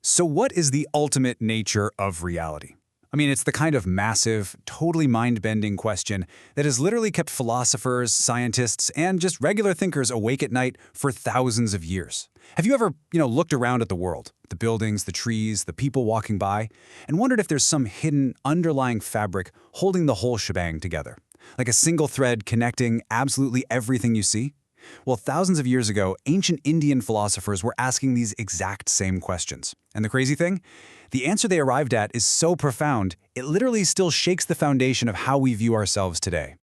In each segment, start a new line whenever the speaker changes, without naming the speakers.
So what is the ultimate nature of reality? I mean, it's the kind of massive, totally mind-bending question that has literally kept philosophers, scientists, and just regular thinkers awake at night for thousands of years. Have you ever, looked around at the world, the buildings, the trees, the people walking by, and wondered if there's some hidden, underlying fabric holding the whole shebang together? Like a single thread connecting absolutely everything you see? Well, thousands of years ago, ancient Indian philosophers were asking these exact same questions. And the crazy thing? The answer they arrived at is so profound, it literally still shakes the foundation of how we view ourselves today.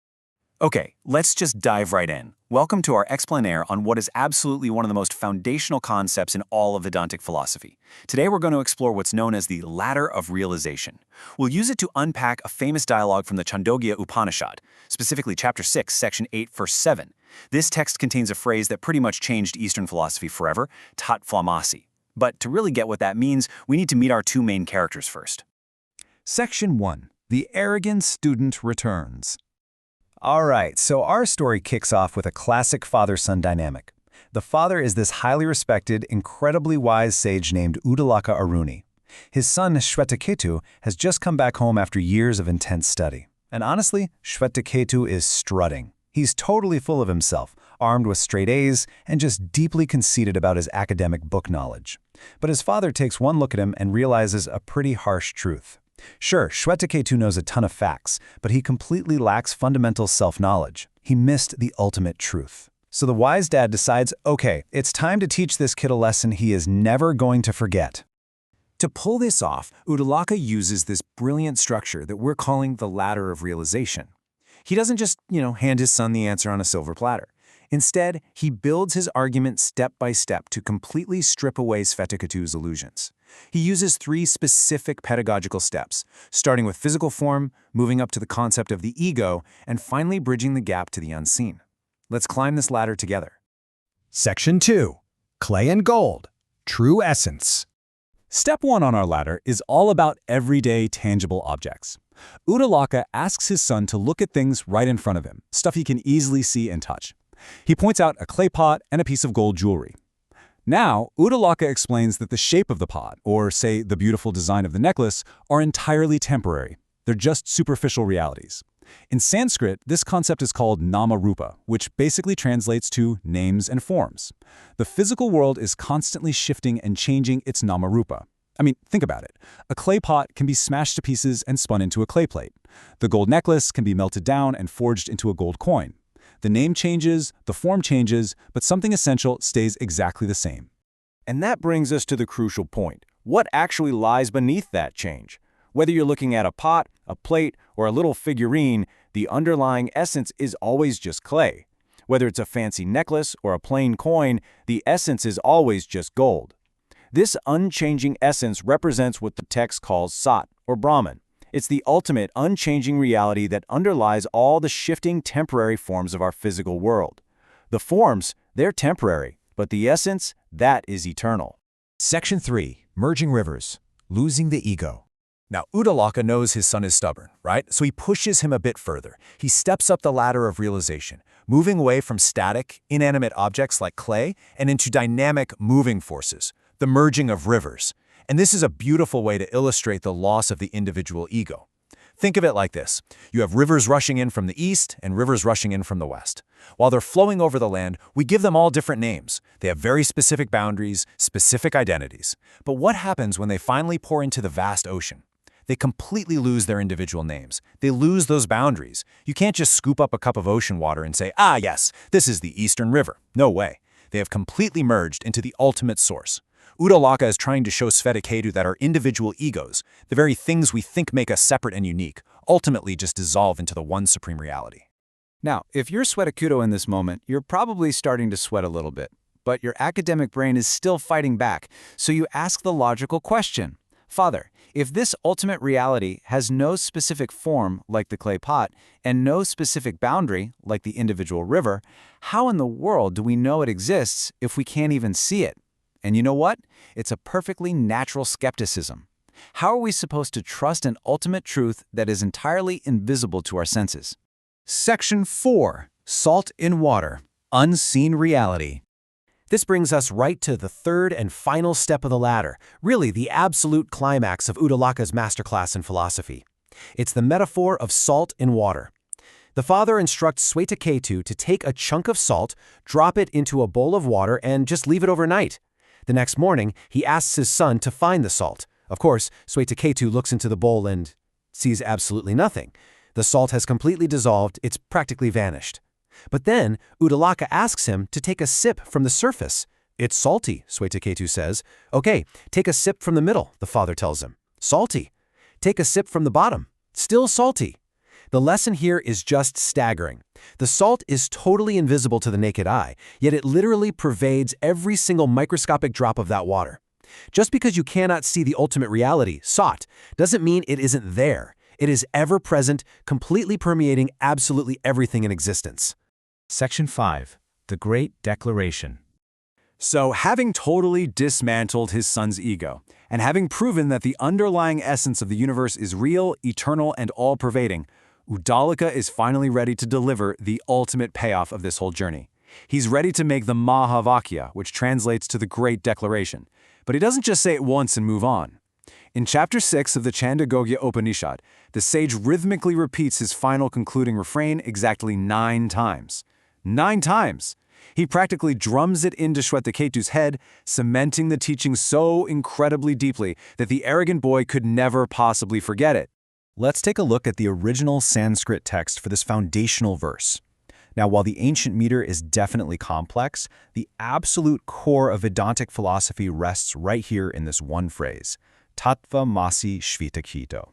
Okay, let's just dive right in. Welcome to our explanaire on what is absolutely one of the most foundational concepts in all of Vedantic philosophy. Today we're going to explore what's known as the ladder of realization. We'll use it to unpack a famous dialogue from the Chandogya Upanishad, specifically chapter 6, section 8, verse 7. This text contains a phrase that pretty much changed Eastern philosophy forever, tat flamasi. But to really get what that means, we need to meet our two main characters first.
Section 1. The Arrogant Student Returns. All right, so our story kicks off with a classic father-son dynamic. The father is this highly respected, incredibly wise sage named Uddalaka Aruni. His son, Shvetaketu, has just come back home after years of intense study. And honestly, Shvetaketu is strutting. He's totally full of himself, armed with straight A's, and just deeply conceited about his academic book knowledge. But his father takes one look at him and realizes a pretty harsh truth. Sure, Shvetaketu knows a ton of facts, but he completely lacks fundamental self-knowledge. He missed the ultimate truth. So the wise dad decides, okay, it's time to teach this kid a lesson he is never going to forget.
To pull this off, Uddalaka uses this brilliant structure that we're calling the ladder of realization. He doesn't just, hand his son the answer on a silver platter. Instead, he builds his argument step by step to completely strip away Shvetaketu's illusions. He uses 3 specific pedagogical steps, starting with physical form, moving up to the concept of the ego, and finally bridging the gap to the unseen. Let's climb this ladder together.
Section 2. Clay and Gold. True Essence.
Step 1 on our ladder is all about everyday, tangible objects. Uddalaka asks his son to look at things right in front of him, stuff he can easily see and touch. He points out a clay pot and a piece of gold jewelry. Now, Uddalaka explains that the shape of the pot, or say the beautiful design of the necklace, are entirely temporary. They're just superficial realities. In Sanskrit, this concept is called nama-rupa, which basically translates to names and forms. The physical world is constantly shifting and changing its nama-rupa. I mean, think about it. A clay pot can be smashed to pieces and spun into a clay plate. The gold necklace can be melted down and forged into a gold coin. The name changes, the form changes, but something essential stays exactly the same.
And that brings us to the crucial point. What actually lies beneath that change? Whether you're looking at a pot, a plate, or a little figurine, the underlying essence is always just clay. Whether it's a fancy necklace or a plain coin, the essence is always just gold. This unchanging essence represents what the text calls Sat, or Brahman. It's the ultimate unchanging reality that underlies all the shifting temporary forms of our physical world. The forms, they're temporary, but the essence, that is eternal.
Section 3. Merging Rivers. Losing the Ego.
Now, Uddalaka knows his son is stubborn, right? So he pushes him a bit further. He steps up the ladder of realization, moving away from static, inanimate objects like clay and into dynamic, moving forces, the merging of rivers. And this is a beautiful way to illustrate the loss of the individual ego. Think of it like this. You have rivers rushing in from the east and rivers rushing in from the west. While they're flowing over the land, we give them all different names. They have very specific boundaries, specific identities. But what happens when they finally pour into the vast ocean? They completely lose their individual names. They lose those boundaries. You can't just scoop up a cup of ocean water and say, ah, yes, this is the Eastern River. No way. They have completely merged into the ultimate source. Uddalaka is trying to show Shvetaketu that our individual egos, the very things we think make us separate and unique, ultimately just dissolve into the one supreme reality.
Now, if you're Shvetaketu in this moment, you're probably starting to sweat a little bit, but your academic brain is still fighting back, so you ask the logical question. Father, if this ultimate reality has no specific form, like the clay pot, and no specific boundary, like the individual river, how in the world do we know it exists if we can't even see it? And you know what? It's a perfectly natural skepticism. How are we supposed to trust an ultimate truth that is entirely invisible to our senses?
Section 4. Salt in Water. Unseen Reality.
This brings us right to the third and final step of the ladder, really the absolute climax of Uddalaka's masterclass in philosophy. It's the metaphor of salt in water. The father instructs Swetaketu to take a chunk of salt, drop it into a bowl of water, and just leave it overnight. The next morning, he asks his son to find the salt. Of course, Swetaketu looks into the bowl and sees absolutely nothing. The salt has completely dissolved, it's practically vanished. But then, Uddalaka asks him to take a sip from the surface. It's salty, Swetaketu says. Okay, take a sip from the middle, the father tells him. Salty. Take a sip from the bottom. Still salty. The lesson here is just staggering. The salt is totally invisible to the naked eye, yet it literally pervades every single microscopic drop of that water. Just because you cannot see the ultimate reality, salt, doesn't mean it isn't there. It is ever present, completely permeating absolutely everything in existence.
Section 5. The Great Declaration.
So, having totally dismantled his son's ego, and having proven that the underlying essence of the universe is real, eternal, and all-pervading, Uddalaka is finally ready to deliver the ultimate payoff of this whole journey. He's ready to make the Mahavakya, which translates to the Great Declaration. But he doesn't just say it once and move on. In Chapter 6 of the Chandogya Upanishad, the sage rhythmically repeats his final concluding refrain exactly 9 times. 9 times! He practically drums it into Swetaketu's head, cementing the teaching so incredibly deeply that the arrogant boy could never possibly forget it.
Let's take a look at the original Sanskrit text for this foundational verse. Now, while the ancient meter is definitely complex, the absolute core of Vedantic philosophy rests right here in this one phrase, Tattva Masi Shvitakito.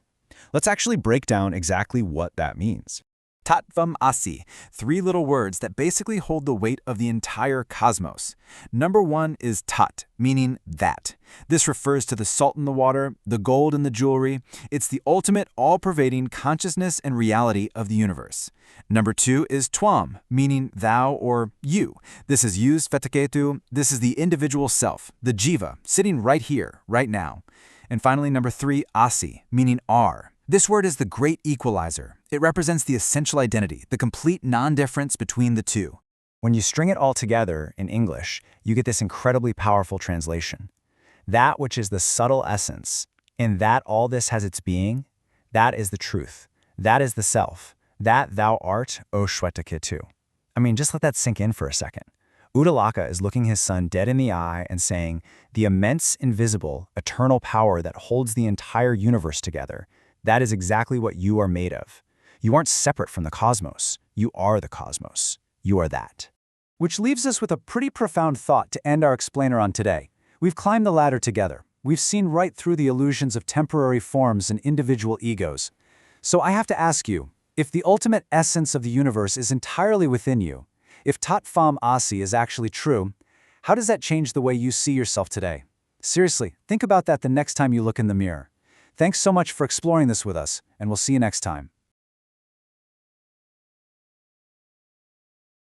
Let's actually break down exactly what that means.
Tattvam Asi, 3 little words that basically hold the weight of the entire cosmos. Number 1 is tat, meaning that. This refers to the salt in the water, the gold in the jewelry. It's the ultimate, all-pervading consciousness and reality of the universe. Number 2 is twam, meaning thou or you. This is you, Svetaketu. This is the individual self, the jiva, sitting right here, right now. And finally, number 3, asi, meaning are. This word is the great equalizer. It represents the essential identity, the complete non-difference between the two.
When you string it all together in English, you get this incredibly powerful translation. That which is the subtle essence, in that all this has its being, that is the truth. That is the self. That thou art, O Swetaketu. I mean, just let that sink in for a second. Uddalaka is looking his son dead in the eye and saying, the immense, invisible, eternal power that holds the entire universe together, that is exactly what you are made of. You aren't separate from the cosmos. You are the cosmos. You are that.
Which leaves us with a pretty profound thought to end our explainer on today. We've climbed the ladder together. We've seen right through the illusions of temporary forms and individual egos. So I have to ask you, if the ultimate essence of the universe is entirely within you, if Tattvam Asi is actually true, how does that change the way you see yourself today? Seriously, think about that the next time you look in the mirror. Thanks so much for exploring this with us, and we'll see you next time.